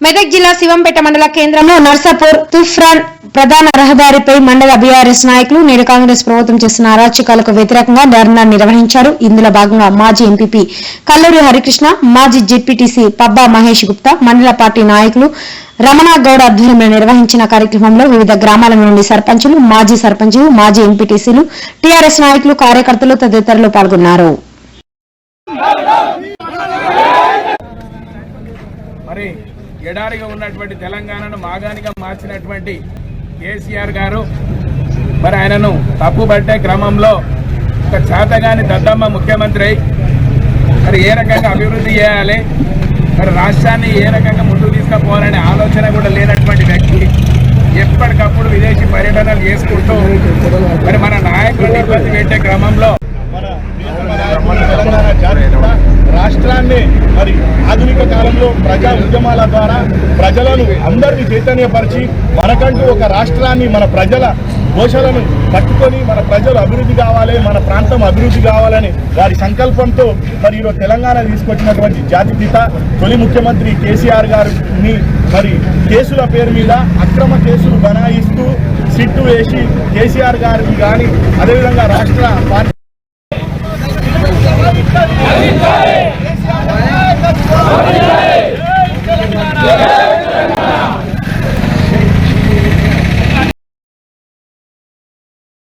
మెదక్ జిల్లా శివంపేట మండల కేంద్రంలో నర్సాపూర్ తుఫ్రాన్ ప్రధాన రహదారిపై మండల బీఆర్ఎస్ నాయకులు నేడు కాంగ్రెస్ ప్రభుత్వం చేస్తున్న అరాచకాలకు వ్యతిరేకంగా ధర్నా నిర్వహించారు. ఇందులో భాగంగా మాజీ ఎంపీపీ కల్లూరి హరికృష్ణ, మాజీ జెడ్పీటీసీ పబ్బా మహేష్ గుప్తా, మండల పార్టీ నాయకులు రమణగౌడ ఆధ్వర్యంలో నిర్వహించిన కార్యక్రమంలో వివిధ గ్రామాల నుండి సర్పంచులు, మాజీ సర్పంచులు, మాజీ ఎంపీటీసీలు, టీఆర్ఎస్ నాయకులు, కార్యకర్తలు తదితరులు పాల్గొన్నారు. ఎడారిగా ఉన్నటువంటి తెలంగాణను మాగానిగా మార్చినటువంటి కేసీఆర్ గారు మరి ఆయనను తప్పుబట్టే క్రమంలో ఒక చేతగాని దద్దమ్మ ముఖ్యమంత్రి అయి మరి ఏ రకంగా అభివృద్ధి చేయాలి, మరి రాష్ట్రాన్ని ఏ రకంగా ముందుకు తీసుకుపోవాలనే ఆలోచన కూడా లేనటువంటి వ్యక్తి ఎప్పటికప్పుడు విదేశీ పర్యటనలు చేసుకుంటూ మరి మన నాయకులను ఇబ్బంది పెట్టే క్రమంలో రాష్ట్రాన్ని మరి ఆధునిక కాలంలో ప్రజా ఉద్యమాల ద్వారా ప్రజలను అందరినీ చైతన్యపరిచి మనకంటూ ఒక రాష్ట్రాన్ని మన ప్రజల ఘోషలను పట్టుకొని మన ప్రజలు అభివృద్ధి కావాలి, మన ప్రాంతం అభివృద్ధి కావాలని వారి సంకల్పంతో మరి ఈరోజు తెలంగాణ తీసుకొచ్చినటువంటి జాతిపిత తొలి ముఖ్యమంత్రి కేసీఆర్ గారిని మరి కేసుల పేరు మీద అక్రమ కేసులు బనాయిస్తూ సిట్టు వేసి కేసీఆర్ గారిని కానీ అదేవిధంగా రాష్ట్ర పార్టీ